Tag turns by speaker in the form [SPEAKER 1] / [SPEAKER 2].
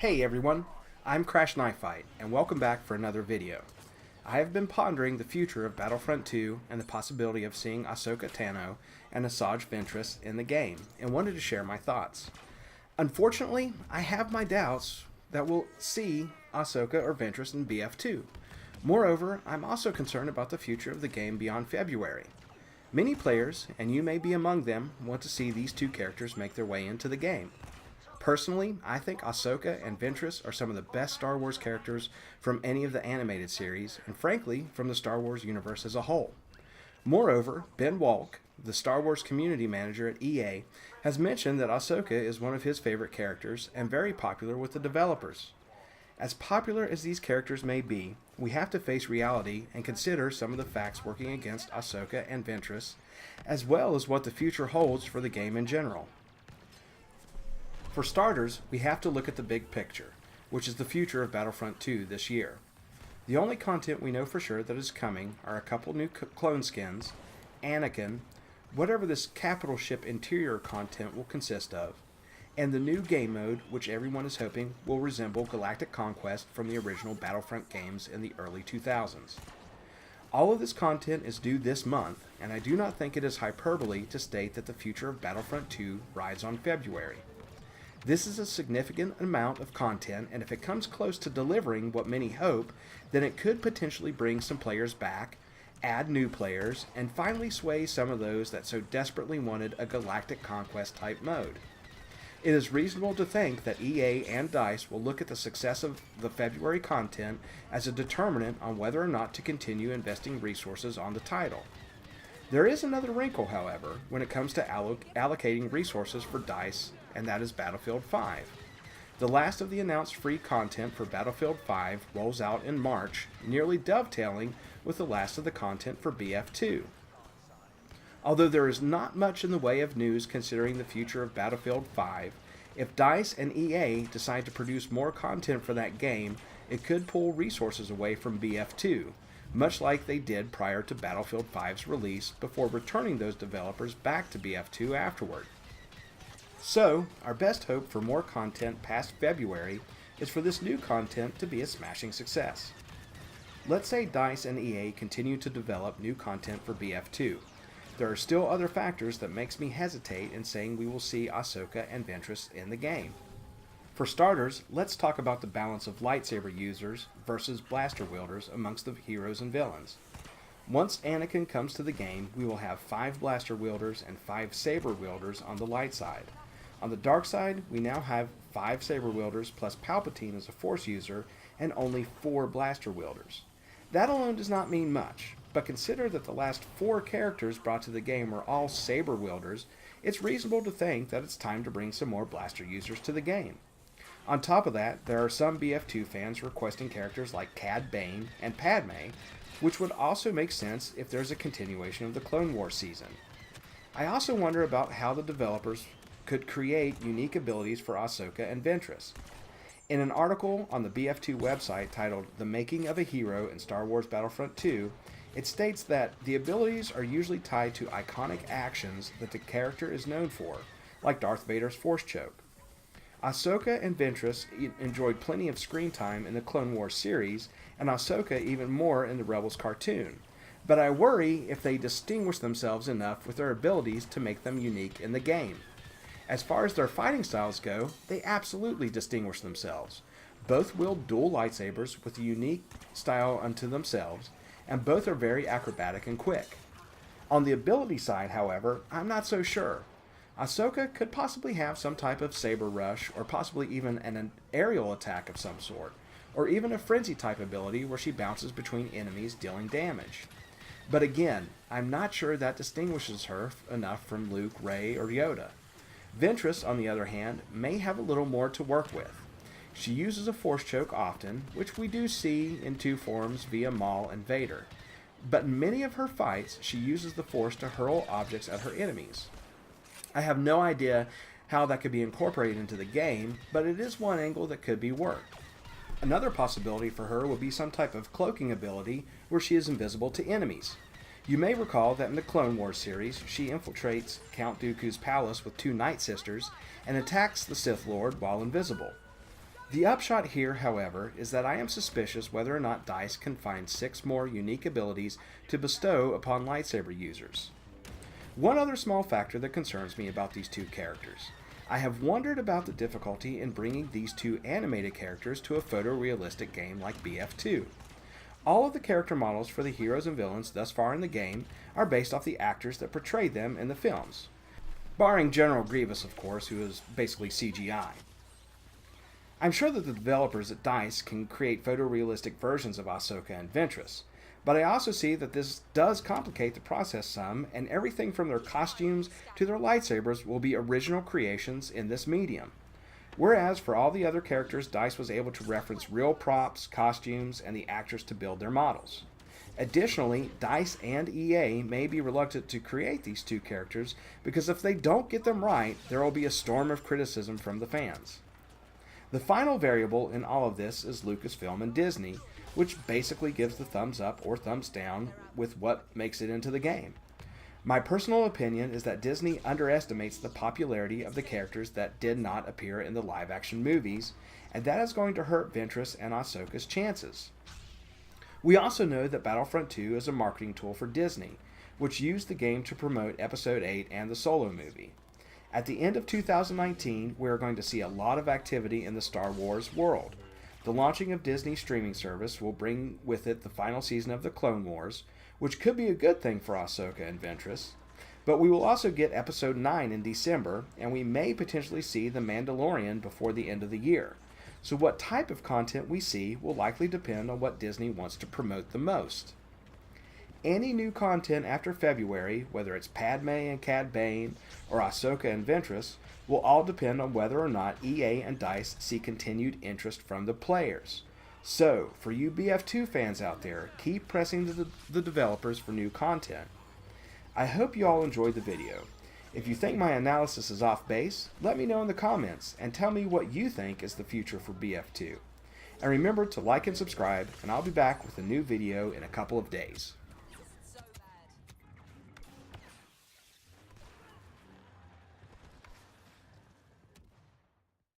[SPEAKER 1] Hey everyone, I'm Crash Knife Fight, and welcome back for another video. I have been pondering the future of Battlefront 2 and the possibility of seeing Ahsoka Tano and Asajj Ventress in the game, and wanted to share my thoughts. Unfortunately, I have my doubts that we'll see Ahsoka or Ventress in BF2. Moreover, I'm also concerned about the future of the game beyond February. Many players, and you may be among them, want to see these two characters make their way into the game. Personally, I think Ahsoka and Ventress are some of the best Star Wars characters from any of the animated series, and frankly, from the Star Wars universe as a whole. Moreover, Ben Walk, the Star Wars community manager at EA, has mentioned that Ahsoka is one of his favorite characters and very popular with the developers. As popular as these characters may be, we have to face reality and consider some of the facts working against Ahsoka and Ventress, as well as what the future holds for the game in general. For starters, we have to look at the big picture, which is the future of Battlefront 2 this year. The only content we know for sure that is coming are a couple new clone skins, Anakin, whatever this capital ship interior content will consist of, and the new game mode, which everyone is hoping will resemble Galactic Conquest from the original Battlefront games in the early 2000s. All of this content is due this month, and I do not think it is hyperbole to state that the future of Battlefront 2 rides on February. This is a significant amount of content, and if it comes close to delivering what many hope, then it could potentially bring some players back, add new players, and finally sway some of those that so desperately wanted a Galactic Conquest type mode. It is reasonable to think that EA and DICE will look at the success of the February content as a determinant on whether or not to continue investing resources on the title. There is another wrinkle, however, when it comes to allocating resources for DICE, and that is Battlefield 5. The last of the announced free content for Battlefield 5 rolls out in March, nearly dovetailing with the last of the content for BF2. Although there is not much in the way of news considering the future of Battlefield 5, if DICE and EA decide to produce more content for that game, it could pull resources away from BF2, much like they did prior to Battlefield 5's release before returning those developers back to BF2 afterward. So, our best hope for more content past February is for this new content to be a smashing success. Let's say DICE and EA continue to develop new content for BF2. There are still other factors that makes me hesitate in saying we will see Ahsoka and Ventress in the game. For starters, let's talk about the balance of lightsaber users versus blaster wielders amongst the heroes and villains. Once Anakin comes to the game, we will have 5 blaster wielders and 5 saber wielders on the light side. On the dark side, we now have 5 saber wielders plus Palpatine as a Force user and only 4 blaster wielders. That alone does not mean much, but consider that the last 4 characters brought to the game were all saber wielders. It's reasonable to think that it's time to bring some more blaster users to the game. On top of that, there are some BF2 fans requesting characters like Cad Bane and Padme, which would also make sense if there's a continuation of the Clone Wars season. I also wonder about how the developers could create unique abilities for Ahsoka and Ventress. In an article on the BF2 website titled The Making of a Hero in Star Wars Battlefront 2, it states that the abilities are usually tied to iconic actions that the character is known for, like Darth Vader's Force Choke. Ahsoka and Ventress enjoyed plenty of screen time in the Clone Wars series, and Ahsoka even more in the Rebels cartoon. But I worry if they distinguish themselves enough with their abilities to make them unique in the game. As far as their fighting styles go, they absolutely distinguish themselves. Both wield dual lightsabers with a unique style unto themselves, and both are very acrobatic and quick. On the ability side, however, I'm not so sure. Ahsoka could possibly have some type of saber rush, or possibly even an aerial attack of some sort, or even a frenzy type ability where she bounces between enemies dealing damage. But again, I'm not sure that distinguishes her enough from Luke, Rey, or Yoda. Ventress, on the other hand, may have a little more to work with. She uses a Force Choke often, which we do see in 2 forms via Maul and Vader. But in many of her fights, she uses the Force to hurl objects at her enemies. I have no idea how that could be incorporated into the game, but it is one angle that could be worked. Another possibility for her would be some type of cloaking ability where she is invisible to enemies. You may recall that in the Clone Wars series, she infiltrates Count Dooku's palace with 2 Night Sisters and attacks the Sith Lord while invisible. The upshot here, however, is that I am suspicious whether or not DICE can find 6 more unique abilities to bestow upon lightsaber users. One other small factor that concerns me about these two characters. I have wondered about the difficulty in bringing these two animated characters to a photorealistic game like BF2. All of the character models for the heroes and villains thus far in the game are based off the actors that portrayed them in the films. Barring General Grievous, of course, who is basically CGI. I'm sure that the developers at DICE can create photorealistic versions of Ahsoka and Ventress, but I also see that this does complicate the process some, and everything from their costumes to their lightsabers will be original creations in this medium. Whereas for all the other characters, DICE was able to reference real props, costumes, and the actors to build their models. Additionally, DICE and EA may be reluctant to create these two characters because if they don't get them right, there will be a storm of criticism from the fans. The final variable in all of this is Lucasfilm and Disney, which basically gives the thumbs up or thumbs down with what makes it into the game. My personal opinion is that Disney underestimates the popularity of the characters that did not appear in the live-action movies, and that is going to hurt Ventress and Ahsoka's chances. We also know that Battlefront 2 is a marketing tool for Disney, which used the game to promote Episode 8 and the Solo movie. At the end of 2019, we are going to see a lot of activity in the Star Wars world. The launching of Disney's streaming service will bring with it the final season of the Clone Wars, which could be a good thing for Ahsoka and Ventress. But we will also get Episode 9 in December, and we may potentially see The Mandalorian before the end of the year. So what type of content we see will likely depend on what Disney wants to promote the most. Any new content after February, whether it's Padme and Cad Bane or Ahsoka and Ventress, will all depend on whether or not EA and DICE see continued interest from the players. So, for you BF2 fans out there, keep pressing the developers for new content. I hope you all enjoyed the video. If you think my analysis is off base, let me know in the comments and tell me what you think is the future for BF2. And remember to like and subscribe, and I'll be back with a new video in a couple of days.